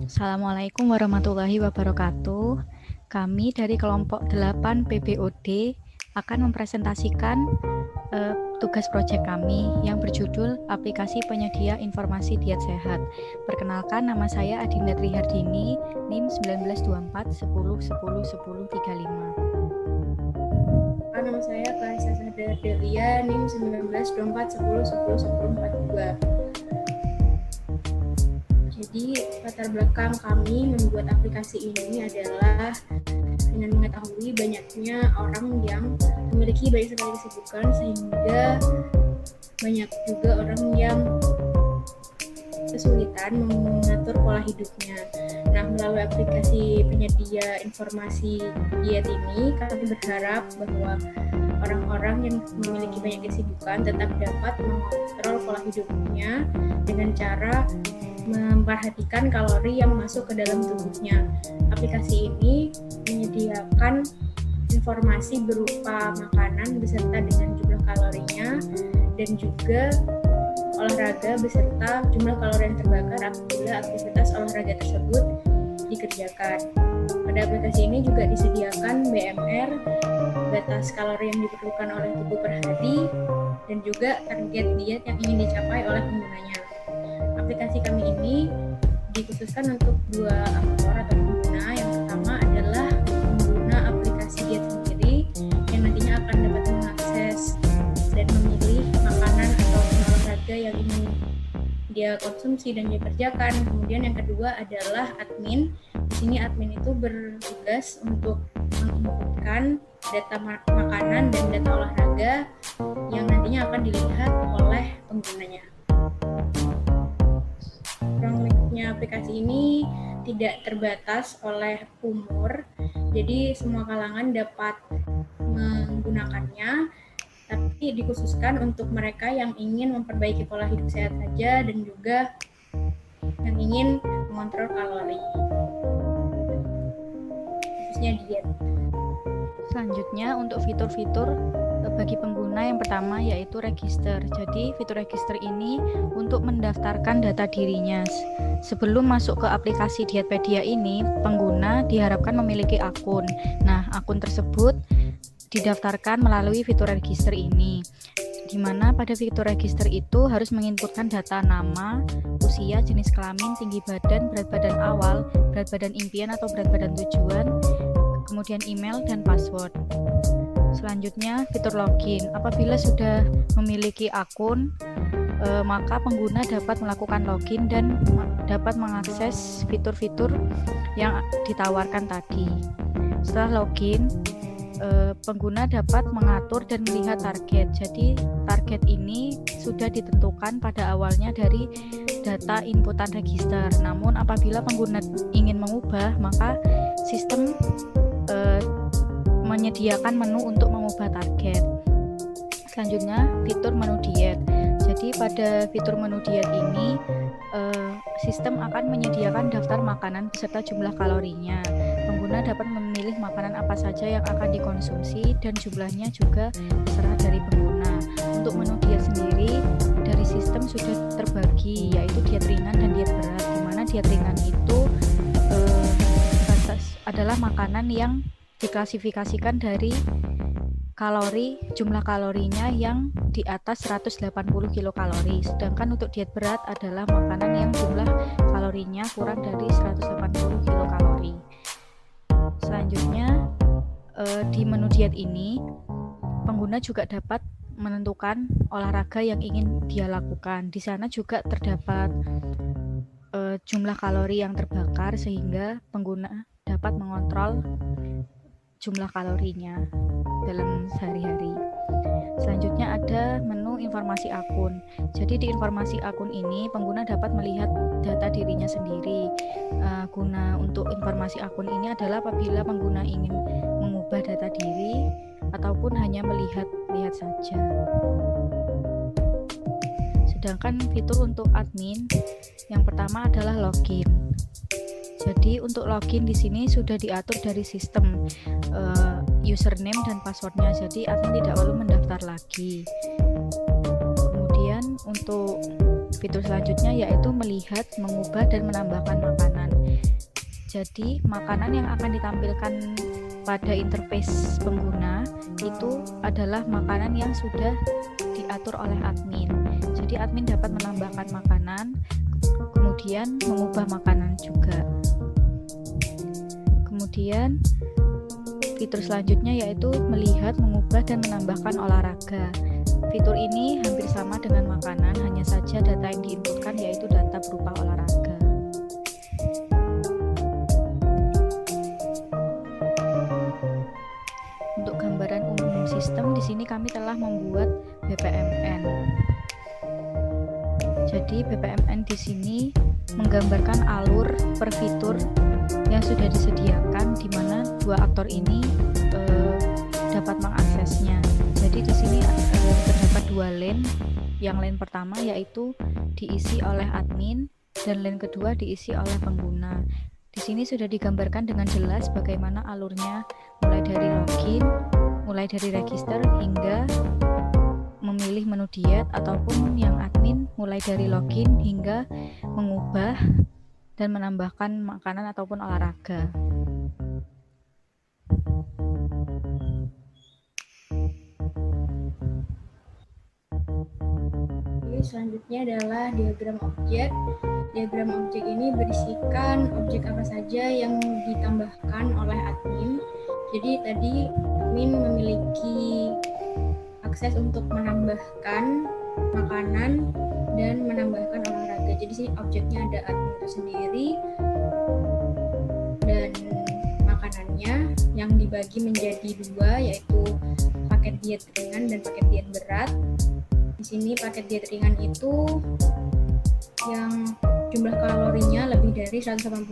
Assalamualaikum warahmatullahi wabarakatuh. Kami dari kelompok 8 PBOD akan mempresentasikan tugas proyek kami yang berjudul Aplikasi Penyedia Informasi Diet Sehat. Perkenalkan, nama saya Adinda Trihardini, NIM 1924 10 10 10 35. Nama saya Clarissa Sahda Delia, NIM 1924 10 10 10 42. Jadi latar belakang kami membuat aplikasi ini adalah dengan mengetahui banyaknya orang yang memiliki banyak sekali kesibukan, sehingga banyak juga orang yang kesulitan mengatur pola hidupnya. Nah, melalui aplikasi penyedia informasi diet ini, kami berharap bahwa orang-orang yang memiliki banyak kesibukan tetap dapat mengontrol pola hidupnya dengan cara memperhatikan kalori yang masuk ke dalam tubuhnya. Aplikasi ini menyediakan informasi berupa makanan beserta dengan jumlah kalorinya dan juga olahraga beserta jumlah kalori yang terbakar apabila aktivitas olahraga tersebut dikerjakan. Pada aplikasi ini juga disediakan BMR, batas kalori yang diperlukan oleh tubuh per hari, dan juga target diet yang ingin dicapai oleh penggunanya. Aplikasi kami ini dikhususkan untuk dua aktor atau pengguna. Yang pertama adalah pengguna aplikasi diet sendiri yang nantinya akan dapat mengakses dan memilih makanan atau olahraga yang ingin dia konsumsi dan dia kerjakan. Kemudian yang kedua adalah admin. Di sini admin itu bertugas untuk menginputkan data makanan dan data olahraga yang nantinya akan dilihat oleh penggunanya. Ruang lingkupnya aplikasi ini tidak terbatas oleh umur, jadi semua kalangan dapat menggunakannya, tapi dikhususkan untuk mereka yang ingin memperbaiki pola hidup sehat saja dan juga yang ingin mengontrol kalori, khususnya diet. Selanjutnya untuk fitur-fitur bagi pengguna, yang pertama yaitu register. Jadi fitur register ini untuk mendaftarkan data dirinya. Sebelum masuk ke aplikasi Dietpedia ini, pengguna diharapkan memiliki akun. Nah, akun tersebut didaftarkan melalui fitur register ini, di mana pada fitur register itu harus menginputkan data nama, usia, jenis kelamin, tinggi badan, berat badan awal, berat badan impian atau berat badan tujuan, kemudian email dan password. Selanjutnya fitur login. Apabila sudah memiliki akun, maka pengguna dapat melakukan login dan dapat mengakses fitur-fitur yang ditawarkan tadi. Setelah login, pengguna dapat mengatur dan melihat target. Jadi target ini sudah ditentukan pada awalnya dari data inputan register. Namun apabila pengguna ingin mengubah, maka sistem menyediakan menu untuk mengubah target. Selanjutnya fitur menu diet. Jadi pada fitur menu diet ini sistem akan menyediakan daftar makanan beserta jumlah kalorinya. Pengguna dapat memilih makanan apa saja yang akan dikonsumsi dan jumlahnya juga terserah dari pengguna. Untuk menu diet sendiri dari sistem sudah terbagi, yaitu diet ringan dan diet berat, di mana diet ringan itu adalah makanan yang diklasifikasikan dari jumlah kalorinya yang di atas 180 kilokalori. Sedangkan untuk diet berat adalah makanan yang jumlah kalorinya kurang dari 180 kilokalori. Selanjutnya di menu diet ini pengguna juga dapat menentukan olahraga yang ingin dia lakukan. Di sana juga terdapat jumlah kalori yang terbakar sehingga pengguna dapat mengontrol jumlah kalorinya dalam sehari-hari. Selanjutnya ada menu informasi akun. Jadi di informasi akun ini pengguna dapat melihat data dirinya sendiri. Guna untuk informasi akun ini adalah apabila pengguna ingin mengubah data diri ataupun hanya melihat saja. Sedangkan fitur untuk admin yang pertama adalah login. Jadi untuk login di sini sudah diatur dari sistem username dan passwordnya. Jadi admin tidak perlu mendaftar lagi. Kemudian untuk fitur selanjutnya yaitu melihat, mengubah dan menambahkan makanan. Jadi makanan yang akan ditampilkan pada interface pengguna itu adalah makanan yang sudah diatur oleh admin. Jadi admin dapat menambahkan makanan, kemudian mengubah makanan juga. Kemudian fitur selanjutnya yaitu melihat, mengubah, dan menambahkan olahraga. Fitur ini hampir sama dengan makanan, hanya saja data yang diinputkan yaitu data berupa olahraga. Untuk gambaran umum sistem, di sini kami telah membuat BPMN. Jadi BPMN di sini menggambarkan alur per fitur yang sudah disediakan, di mana dua aktor ini dapat mengaksesnya. Jadi di sini terdapat dua lane. Yang lane pertama yaitu diisi oleh admin dan lane kedua diisi oleh pengguna. Di sini sudah digambarkan dengan jelas bagaimana alurnya, mulai dari login, mulai dari register hingga memilih menu diet, ataupun yang admin mulai dari login hingga mengubah dan menambahkan makanan ataupun olahraga. Selanjutnya adalah diagram objek. Diagram objek ini berisikan objek apa saja yang ditambahkan oleh admin. Jadi tadi admin memiliki akses untuk menambahkan makanan dan menambahkan olahraga. Jadi sini objeknya ada admin itu sendiri dan makanannya yang dibagi menjadi dua, yaitu paket diet ringan dan paket diet berat. Di sini paket diet ringan itu yang jumlah kalorinya lebih dari 181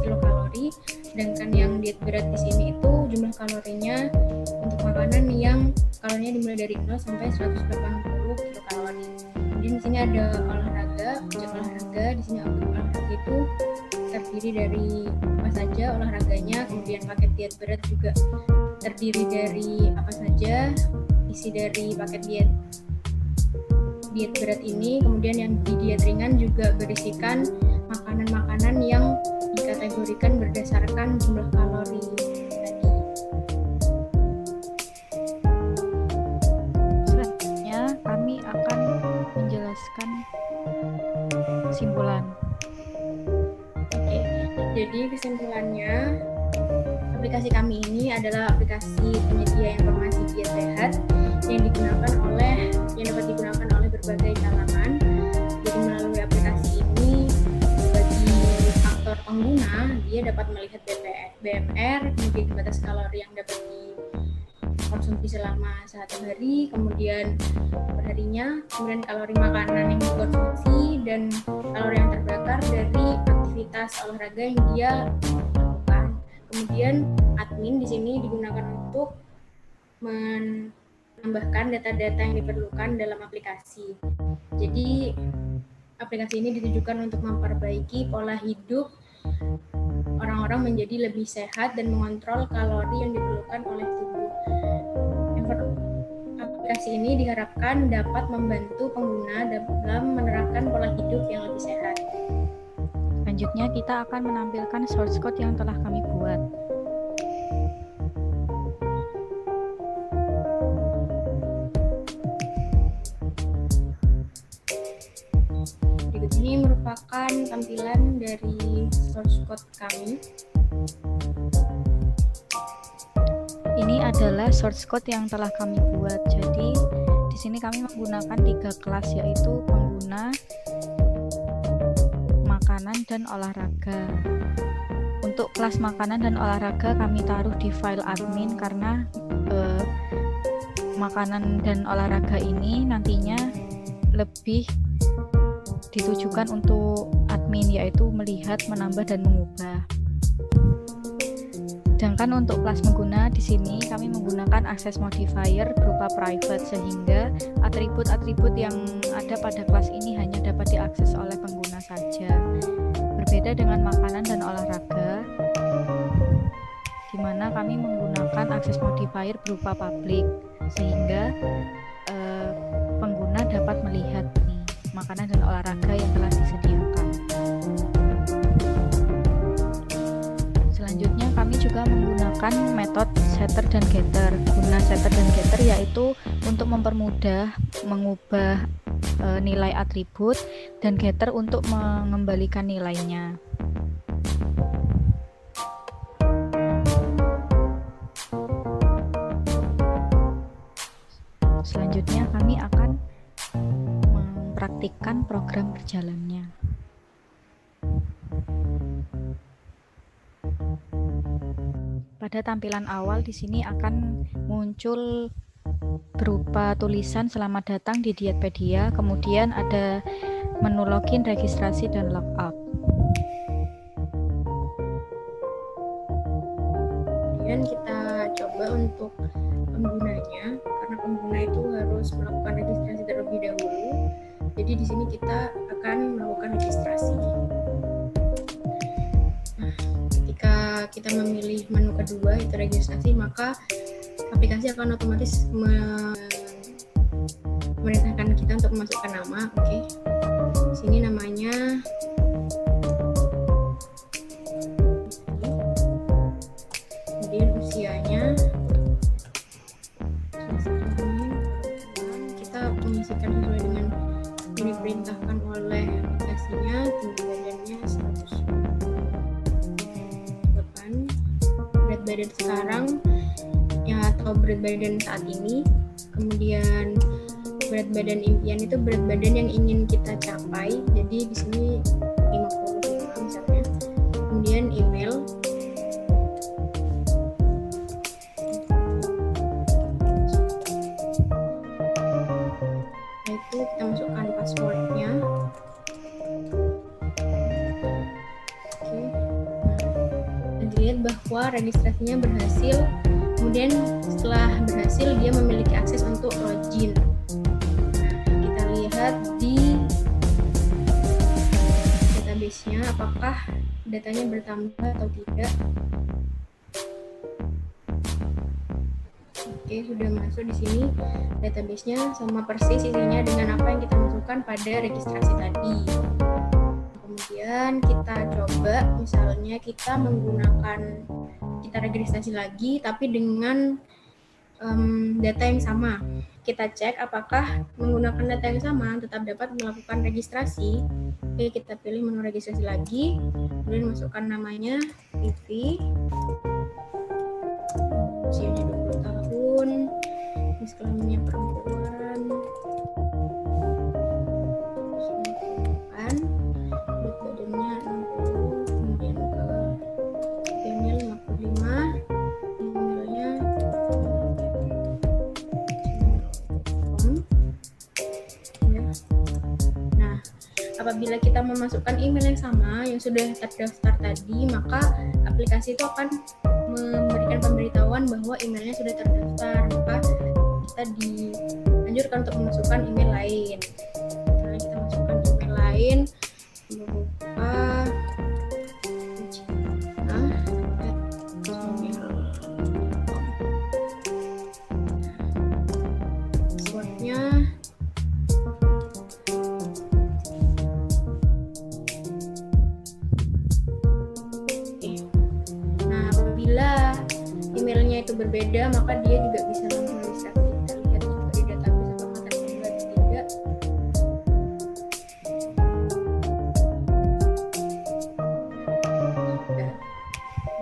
kilokalori, sedangkan yang diet berat di sini itu jumlah kalorinya untuk makanan yang kalorinya dimulai dari 0 sampai 180 kilokalori. Kemudian di sini ada olahraga, objek olahraga. Di sini objek olahraga itu terdiri dari apa saja olahraganya. Kemudian paket diet berat juga terdiri dari apa saja isi dari paket diet berat ini. Kemudian yang di diet ringan juga berisikan makanan-makanan yang dikategorikan berdasarkan jumlah kalori tadi. Selanjutnya kami akan menjelaskan kesimpulan. Oke, jadi kesimpulannya, aplikasi kami ini adalah aplikasi penyedia informasi diet sehat yang dapat digunakan oleh berbagai kalangan. Jadi melalui aplikasi ini, bagi aktor pengguna, dia dapat melihat BMR, kemudian batas kalori yang dapat dikonsumsi selama satu hari, kemudian perharinya, kemudian kalori makanan yang dikonsumsi dan kalori yang terbakar dari aktivitas olahraga yang dia lakukan. Kemudian admin di sini digunakan untuk menambahkan data-data yang diperlukan dalam aplikasi. Jadi aplikasi ini ditujukan untuk memperbaiki pola hidup orang-orang menjadi lebih sehat dan mengontrol kalori yang diperlukan oleh tubuh. Aplikasi ini diharapkan dapat membantu pengguna dalam menerapkan pola hidup yang lebih sehat. Selanjutnya kita akan menampilkan source code yang telah kami buat. Berikut ini merupakan tampilan dari source code kami. Ini adalah source code yang telah kami buat. Jadi di sini kami menggunakan 3 kelas, yaitu pengguna, makanan, dan olahraga. Untuk kelas makanan dan olahraga kami taruh di file admin karena makanan dan olahraga ini nantinya lebih ditujukan untuk admin, yaitu melihat, menambah, dan mengubah. Sedangkan untuk kelas pengguna di sini kami menggunakan access modifier berupa private, sehingga atribut-atribut yang ada pada kelas ini hanya dapat diakses oleh pengguna saja. Berbeda dengan makanan dan olahraga, di mana kami menggunakan access modifier berupa public, sehingga pengguna dapat melihat makanan dan olahraga yang telah disediakan. menggunakan metode setter dan getter. Guna setter dan getter yaitu untuk mempermudah mengubah nilai atribut, dan getter untuk mengembalikan nilainya. Selanjutnya kami akan mempraktikkan program berjalannya. Pada tampilan awal di sini akan muncul berupa tulisan selamat datang di Dietpedia, kemudian ada menu login, registrasi, dan logout. Kemudian kita coba untuk penggunanya, karena pengguna itu harus melakukan registrasi terlebih dahulu. Jadi di sini kita akan melakukan registrasi. Nah, ketika kita memilih menu kedua yaitu registrasi, maka aplikasi akan otomatis memerintahkan kita untuk memasukkan nama. Oke. Di sini namanya kemudian usianya, kita mengisikan sesuai dengan yang diperintahkan oleh aplikasinya. Tinggi badannya 108, berat badan sekarang ya, atau berat badan saat ini. Kemudian berat badan impian itu berat badan yang ingin kita capai, jadi di sini 55 misalnya. Kemudian email, yaitu kita masukkan passwordnya. Oke. Dan dilihat bahwa registrasinya berhasil. Kemudian setelah berhasil, dia memiliki akses untuk login. Nah, kita lihat di database-nya apakah datanya bertambah atau tidak. Oke, sudah masuk di sini database-nya sama persis isinya dengan apa yang kita masukkan pada registrasi tadi. Kemudian kita coba, misalnya kita registrasi lagi tapi dengan data yang sama. Kita cek apakah menggunakan data yang sama tetap dapat melakukan registrasi. Oke, kita pilih menu registrasi lagi, kemudian masukkan namanya Vivi, usianya 20 tahun, jenis kelaminnya perempuan, berat badannya 60, kemudian ke email 55, emailnya ya. Nah, apabila kita memasukkan email yang sama yang sudah terdaftar tadi, maka aplikasi itu akan memberikan pemberitahuan bahwa emailnya sudah terdaftar. Maka kita dianjurkan untuk memasukkan email lain. Nah, kita masukkan email lain berupa passwordnya emailnya itu berbeda, maka dia juga bisa langsung registrasi. Kita lihat juga di database apakah tertambah atau tidak. Sudah.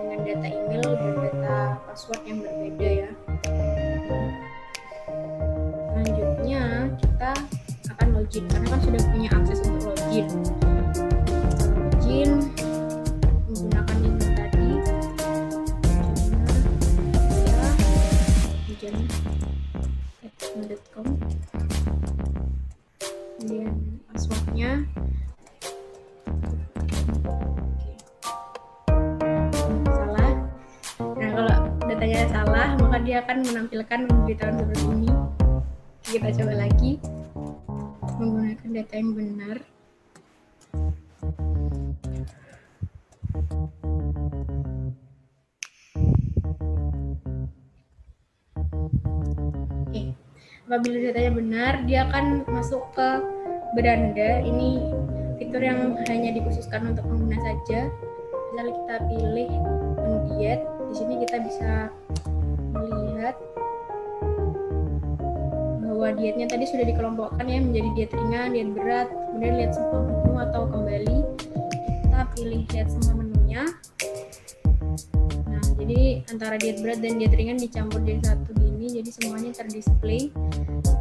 Dengan data email dan data password yang berbeda ya. Selanjutnya kita akan login, karena kan sudah punya akses untuk login. Login menggunakan email tadi. gmail.com, kemudian passwordnya salah. Nah, kalau datanya salah, maka dia akan menampilkan pemberitahuan seperti ini. Kita coba lagi menggunakan data yang benar. Apabila datanya benar, dia akan masuk ke beranda. Ini fitur yang hanya dikhususkan untuk pengguna saja. Misalnya kita pilih menu diet, di di sini kita bisa melihat bahwa dietnya tadi sudah dikelompokkan ya menjadi diet ringan, diet berat, kemudian lihat semua menu atau kembali kita pilih lihat semua menunya. Nah, jadi antara diet berat dan diet ringan dicampur jadi satu gini, jadi semuanya terdisplay.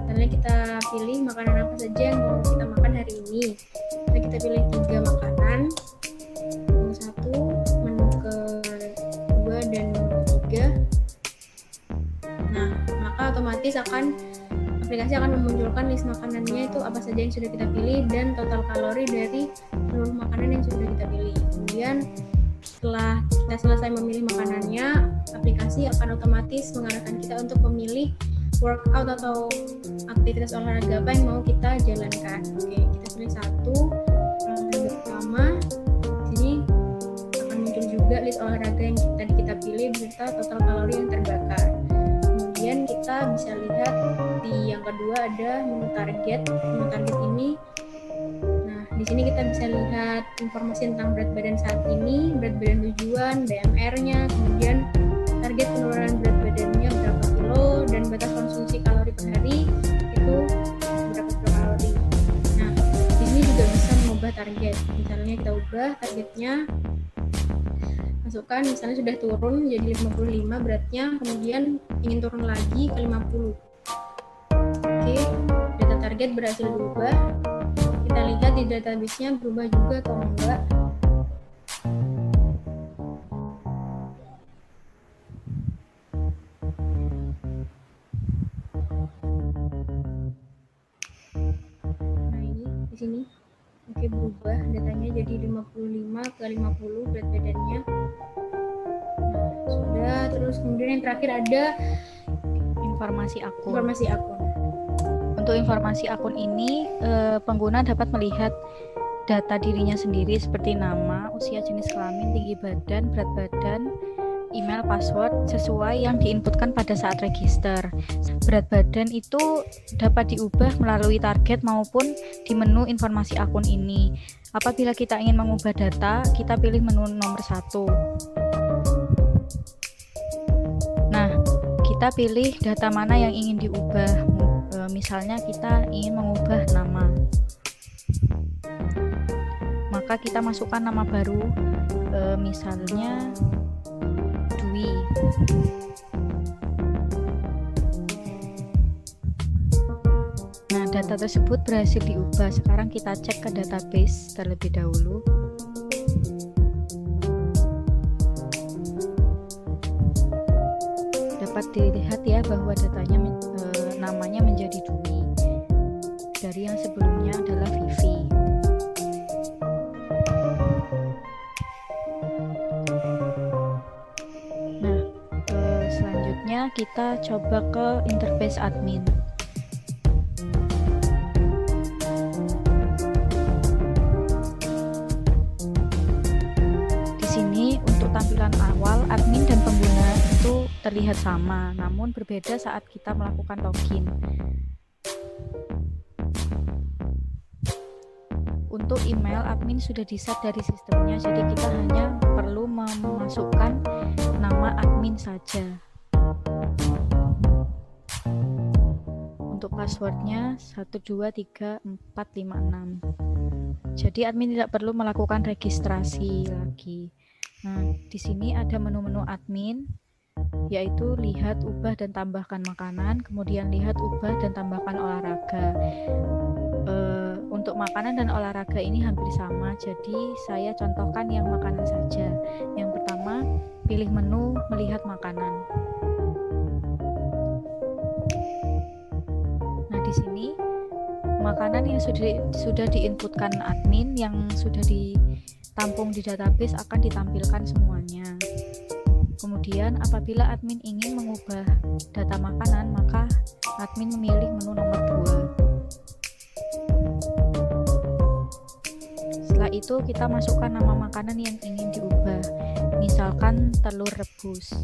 Karena kita pilih makanan apa saja yang mau kita makan hari ini. Nah, kita pilih 3 makanan, menu 1, menu kedua dan menu 3. Nah, maka otomatis aplikasi akan memunculkan list makanannya itu apa saja yang sudah kita pilih dan total kalori dari seluruh makanan yang sudah kita pilih. Kemudian setelah kita selesai memilih makanannya, aplikasi akan otomatis mengarahkan kita untuk memilih workout atau aktivitas olahraga apa yang mau kita jalankan. Oke, kita pilih 1 olahraga pertama. Di sini akan muncul juga list olahraga yang tadi kita pilih beserta total kalori yang terbakar. Kemudian kita bisa lihat di yang kedua ada menu target. Menu target ini, nah di sini kita bisa lihat informasi tentang berat badan saat ini, berat badan tujuan, BMR-nya, kemudian target penurunan berat badannya berapa kilo dan batas konsumsi kalori per hari itu berapa kalori. Nah di sini juga bisa mengubah target. Misalnya kita ubah targetnya, masukkan misalnya sudah turun jadi 55 beratnya, kemudian ingin turun lagi ke 50. Oke, data target berhasil berubah. Kita lihat di database-nya berubah juga atau enggak. Nah ini di sini. Oke, berubah datanya jadi 55 ke 50 berat badannya. Nah, sudah. Terus kemudian yang terakhir ada Informasi akun. akun. Untuk informasi akun ini, pengguna dapat melihat data dirinya sendiri seperti nama, usia, jenis kelamin, tinggi badan, berat badan, email, password sesuai yang diinputkan pada saat register. Berat badan itu dapat diubah melalui target maupun di menu informasi akun ini. Apabila kita ingin mengubah data, kita pilih menu nomor 1. Nah, kita pilih data mana yang ingin diubah. Misalnya kita ingin mengubah nama, maka kita masukkan nama baru, misalnya Dwi. Nah, data tersebut berhasil diubah. Sekarang kita cek ke database terlebih dahulu. Dapat dilihat ya bahwa datanya namanya menjadi Dwi dari yang sebelumnya adalah Vivi. Nah, selanjutnya kita coba ke interface admin. Di sini untuk tampilan awal admin dan pengguna itu terlihat sama, namun berbeda saat kita melakukan login. Untuk email, admin sudah di-set dari sistemnya, jadi kita hanya perlu memasukkan nama admin saja. Untuk passwordnya 123456. Jadi admin tidak perlu melakukan registrasi lagi. Nah, di sini ada menu-menu admin, yaitu lihat, ubah, dan tambahkan makanan, kemudian lihat, ubah, dan tambahkan olahraga. Untuk makanan dan olahraga ini hampir sama, jadi saya contohkan yang makanan saja. Yang pertama, pilih menu, melihat makanan. Nah, di sini makanan yang sudah diinputkan admin, yang sudah ditampung di database akan ditampilkan semuanya. Kemudian apabila admin ingin mengubah data makanan, maka admin memilih menu nomor 2. Setelah itu kita masukkan nama makanan yang ingin diubah, misalkan telur rebus.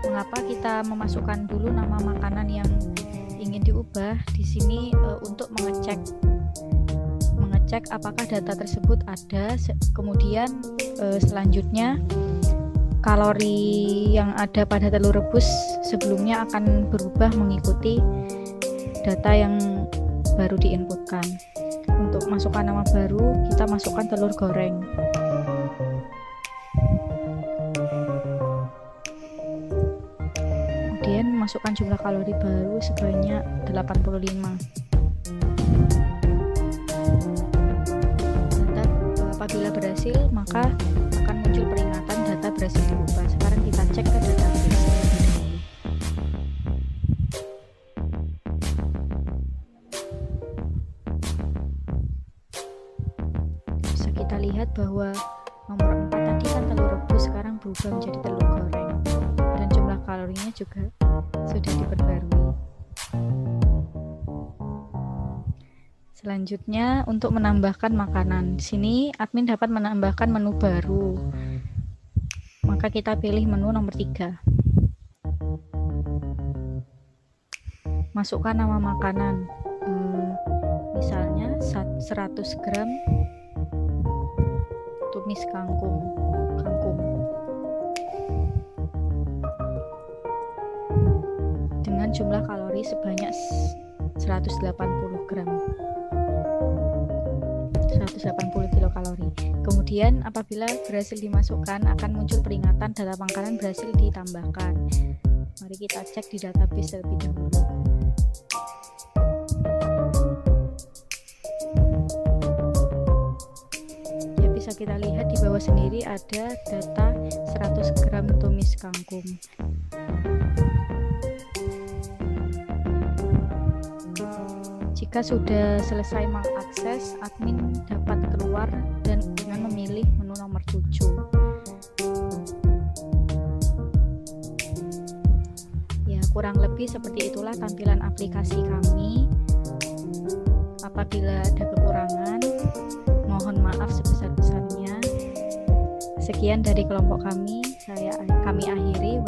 Mengapa kita memasukkan dulu nama makanan yang ingin diubah? Di sini untuk mengecek cek apakah data tersebut ada. Kemudian selanjutnya kalori yang ada pada telur rebus sebelumnya akan berubah mengikuti data yang baru diinputkan. Untuk masukkan nama baru, kita masukkan telur goreng. Kemudian masukkan jumlah kalori baru sebanyak 85. Apabila berhasil, maka akan muncul peringatan data berhasil diubah. Sekarang kita cek ke database terlebih dahulu. Bisa kita lihat bahwa nomor 4 tadi kan telur rebus, sekarang berubah menjadi telur goreng. Dan jumlah kalorinya juga sudah diperbarui. Selanjutnya untuk menambahkan makanan. Di sini admin dapat menambahkan menu baru. Maka kita pilih menu nomor 3. Masukkan nama makanan. Misalnya 100 gram tumis kangkung. Dengan jumlah kalori sebanyak 180 gram. 180 kilokalori. Kemudian apabila berhasil dimasukkan akan muncul peringatan data makanan berhasil ditambahkan. Mari kita cek di database terlebih dahulu. Ya, bisa kita lihat di bawah sendiri ada data 100 gram tumis kangkung. Jika sudah selesai mengakses, admin dapat keluar dan dengan memilih menu nomor 7. Ya, kurang lebih seperti itulah tampilan aplikasi kami. Apabila ada kekurangan, mohon maaf sebesar-besarnya. Sekian dari kelompok kami, kami akhiri.